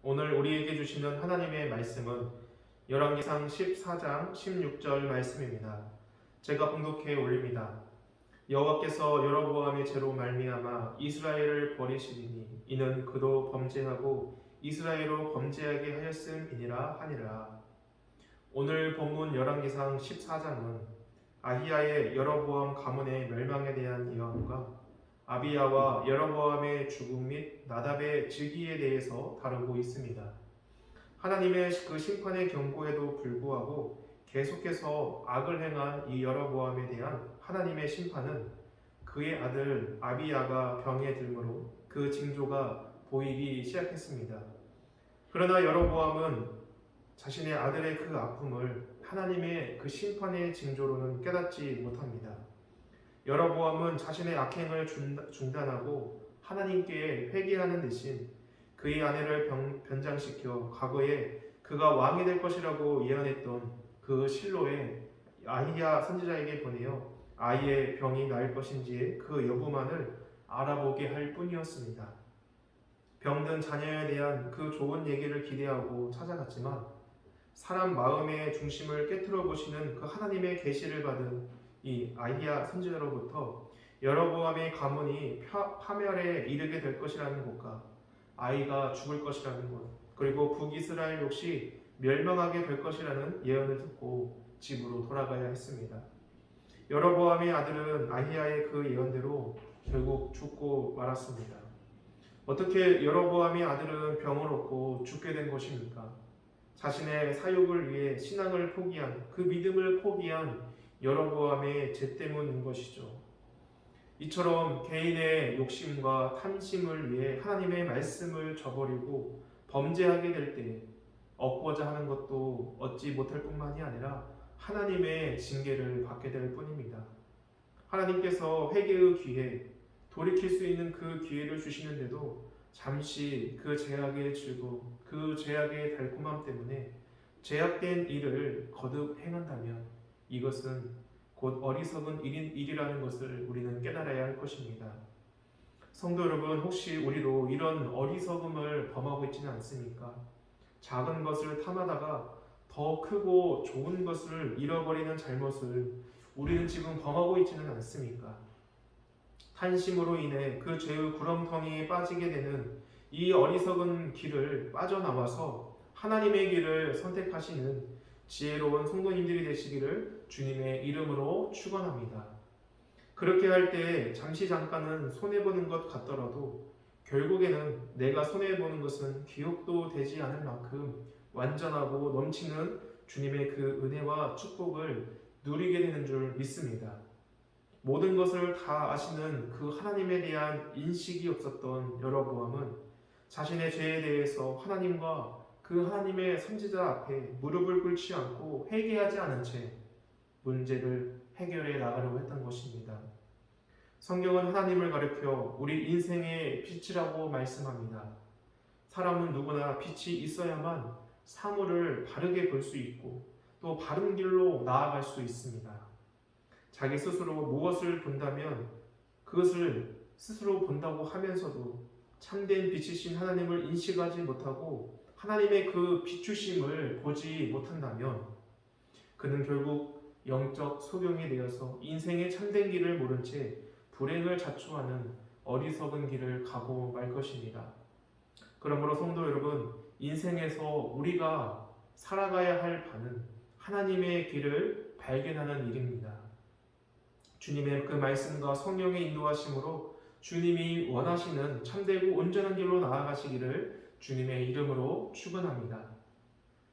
오늘 우리에게 주시는 하나님의 말씀은 열왕기상 14장 16절 말씀입니다. 제가 봉독해 올립니다. 여호와께서 여로보암의 죄로 말미암아 이스라엘을 버리시리니 이는 그도 범죄하고 이스라엘로 범죄하게 하였음이니라 하니라. 오늘 본문 열왕기상 14장은 아히야의 여로보암 가문의 멸망에 대한 예언과 아비야와 여로보암의 죽음 및 나답의 즉위에 대해서 다루고 있습니다. 하나님의 그 심판의 경고에도 불구하고 계속해서 악을 행한 이 여로보암에 대한 하나님의 심판은 그의 아들 아비야가 병에 들므로 그 징조가 보이기 시작했습니다. 그러나 여로보암은 자신의 아들의 그 아픔을 하나님의 그 심판의 징조로는 깨닫지 못합니다. 여로보암은 자신의 악행을 중단하고 하나님께 회개하는 대신 그의 아내를 변장시켜 과거에 그가 왕이 될 것이라고 예언했던 그 실로의 아히야 선지자에게 보내어 아이의 병이 나을 것인지의 그 여부만을 알아보게 할 뿐이었습니다. 병든 자녀에 대한 그 좋은 얘기를 기대하고 찾아갔지만 사람 마음의 중심을 깨트려 보시는 그 하나님의 계시를 받은 이 아히야 선지자로부터 여로보암의 가문이 파멸에 이르게 될 것이라는 것과 아이가 죽을 것이라는 것, 그리고 북이스라엘 역시 멸망하게 될 것이라는 예언을 듣고 집으로 돌아가야 했습니다. 여로보암의 아들은 아히야의 그 예언대로 결국 죽고 말았습니다. 어떻게 여로보암의 아들은 병을 얻고 죽게 된 것입니까? 자신의 사육을 위해 신앙을 포기한, 그 믿음을 포기한 여로보암의 죄 때문인 것이죠. 이처럼 개인의 욕심과 탐심을 위해 하나님의 말씀을 저버리고 범죄하게 될 때 얻고자 하는 것도 얻지 못할 뿐만이 아니라 하나님의 징계를 받게 될 뿐입니다. 하나님께서 회개의 기회, 돌이킬 수 있는 그 기회를 주시는데도 잠시 그 죄악의 즐거움, 그 죄악의 달콤함 때문에 죄악된 일을 거듭 행한다면 이것은 곧 어리석은 일이라는 것을 우리는 깨달아야 할 것입니다. 성도 여러분, 혹시 우리도 이런 어리석음을 범하고 있지는 않습니까? 작은 것을 탐하다가 더 크고 좋은 것을 잃어버리는 잘못을 우리는 지금 범하고 있지는 않습니까? 탐심으로 인해 그 죄의 구렁텅이에 빠지게 되는 이 어리석은 길을 빠져나와서 하나님의 길을 선택하시는 지혜로운 성도님들이 되시기를 주님의 이름으로 축원합니다. 그렇게 할 때 잠깐은 손해보는 것 같더라도 결국에는 내가 손해보는 것은 기억도 되지 않을 만큼 완전하고 넘치는 주님의 그 은혜와 축복을 누리게 되는 줄 믿습니다. 모든 것을 다 아시는 그 하나님에 대한 인식이 없었던 여로보암은 자신의 죄에 대해서 하나님과 그 하나님의 선지자 앞에 무릎을 꿇지 않고 회개하지 않은 채 문제를 해결해 나가려고 했던 것입니다. 성경은 하나님을 가리켜 우리 인생의 빛이라고 말씀합니다. 사람은 누구나 빛이 있어야만 사물을 바르게 볼 수 있고 또 바른 길로 나아갈 수 있습니다. 자기 스스로 무엇을 본다면 그것을 스스로 본다고 하면서도 참된 빛이신 하나님을 인식하지 못하고 하나님의 그 비추심을 보지 못한다면 그는 결국 영적 소경이 되어서 인생의 참된 길을 모른 채 불행을 자초하는 어리석은 길을 가고 말 것입니다. 그러므로 성도 여러분, 인생에서 우리가 살아가야 할 바는 하나님의 길을 발견하는 일입니다. 주님의 그 말씀과 성령의 인도하심으로 주님이 원하시는 참되고 온전한 길로 나아가시기를 주님의 이름으로 축원합니다.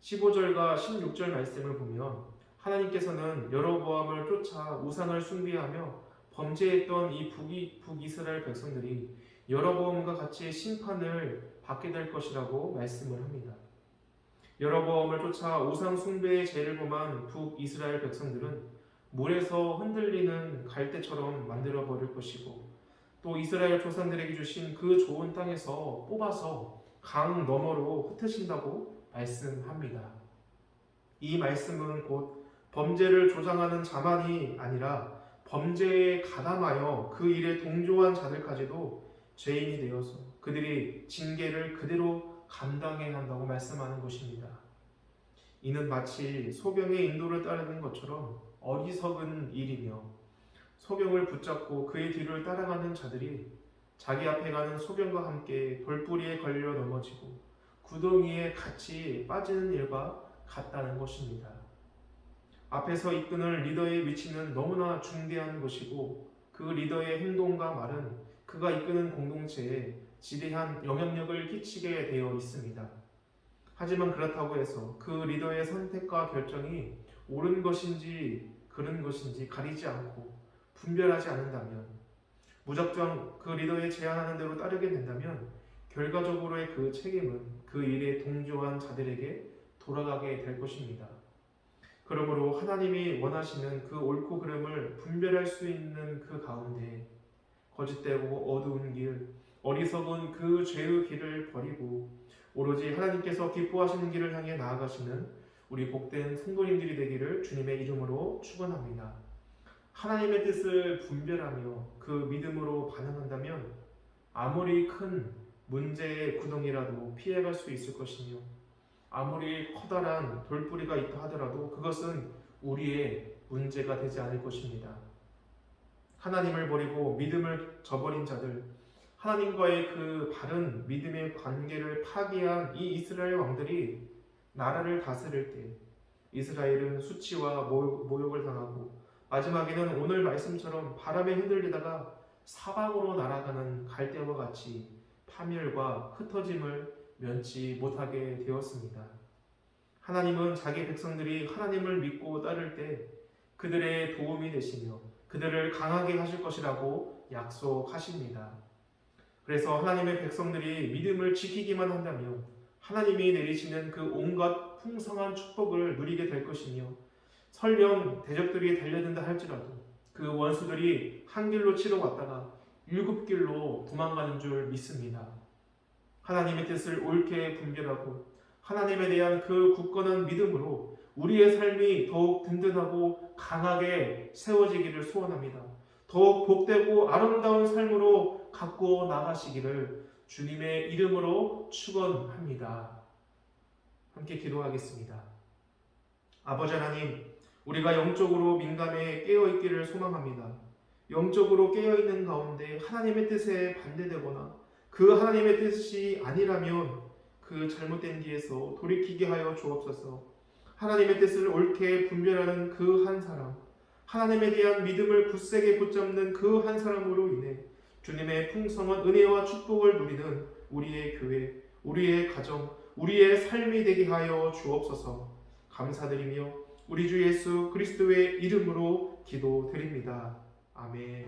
15절과 16절 말씀을 보면 하나님께서는 여로보암을 쫓아 우상을 숭배하며 범죄했던 이 북이스라엘 백성들이 여로보암과 같이 심판을 받게 될 것이라고 말씀을 합니다. 여로보암을 쫓아 우상 숭배의 죄를 범한 북이스라엘 백성들은 물에서 흔들리는 갈대처럼 만들어 버릴 것이고 또 이스라엘 조상들에게 주신 그 좋은 땅에서 뽑아서 강 너머로 흩으신다고 말씀합니다. 이 말씀은 곧 범죄를 조장하는 자만이 아니라 범죄에 가담하여 그 일에 동조한 자들까지도 죄인이 되어서 그들이 징계를 그대로 감당해야 한다고 말씀하는 것입니다. 이는 마치 소경의 인도를 따르는 것처럼 어리석은 일이며 소경을 붙잡고 그의 뒤를 따라가는 자들이 자기 앞에 가는 소경과 함께 돌뿌리에 걸려 넘어지고 구덩이에 같이 빠지는 일과 같다는 것입니다. 앞에서 이끄는 리더의 위치는 너무나 중대한 것이고 그 리더의 행동과 말은 그가 이끄는 공동체에 지대한 영향력을 끼치게 되어 있습니다. 하지만 그렇다고 해서 그 리더의 선택과 결정이 옳은 것인지 그른 것인지 가리지 않고 분별하지 않는다면, 무작정 그 리더의 제안하는 대로 따르게 된다면 결과적으로의 그 책임은 그 일에 동조한 자들에게 돌아가게 될 것입니다. 그러므로 하나님이 원하시는 그 옳고 그름을 분별할 수 있는 그 가운데 거짓되고 어두운 길, 어리석은 그 죄의 길을 버리고 오로지 하나님께서 기뻐하시는 길을 향해 나아가시는 우리 복된 성도님들이 되기를 주님의 이름으로 축원합니다. 하나님의 뜻을 분별하며 그 믿음으로 반응한다면 아무리 큰 문제의 구덩이라도 피해갈 수 있을 것이며 아무리 커다란 돌뿌리가 있다 하더라도 그것은 우리의 문제가 되지 않을 것입니다. 하나님을 버리고 믿음을 저버린 자들, 하나님과의 그 바른 믿음의 관계를 파기한 이 이스라엘 왕들이 나라를 다스릴 때 이스라엘은 수치와 모욕을 당하고 마지막에는 오늘 말씀처럼 바람에 흔들리다가 사방으로 날아가는 갈대와 같이 파멸과 흩어짐을 면치 못하게 되었습니다. 하나님은 자기 백성들이 하나님을 믿고 따를 때 그들의 도움이 되시며 그들을 강하게 하실 것이라고 약속하십니다. 그래서 하나님의 백성들이 믿음을 지키기만 한다면 하나님이 내리시는 그 온갖 풍성한 축복을 누리게 될 것이며 설령 대적들이 달려든다 할지라도 그 원수들이 한 길로 치러 왔다가 7길로 도망가는 줄 믿습니다. 하나님의 뜻을 옳게 분별하고 하나님에 대한 그 굳건한 믿음으로 우리의 삶이 더욱 든든하고 강하게 세워지기를 소원합니다. 더욱 복되고 아름다운 삶으로 갖고 나가시기를 주님의 이름으로 축원합니다. 함께 기도하겠습니다. 아버지 하나님, 우리가 영적으로 민감해 깨어있기를 소망합니다. 영적으로 깨어있는 가운데 하나님의 뜻에 반대되거나 그 하나님의 뜻이 아니라면 그 잘못된 길에서 돌이키게 하여 주옵소서. 하나님의 뜻을 옳게 분별하는 그 한 사람, 하나님에 대한 믿음을 굳세게 붙잡는 그 한 사람으로 인해 주님의 풍성한 은혜와 축복을 누리는 우리의 교회, 우리의 가정, 우리의 삶이 되게 하여 주옵소서. 감사드리며 우리 주 예수 그리스도의 이름으로 기도드립니다. 아멘.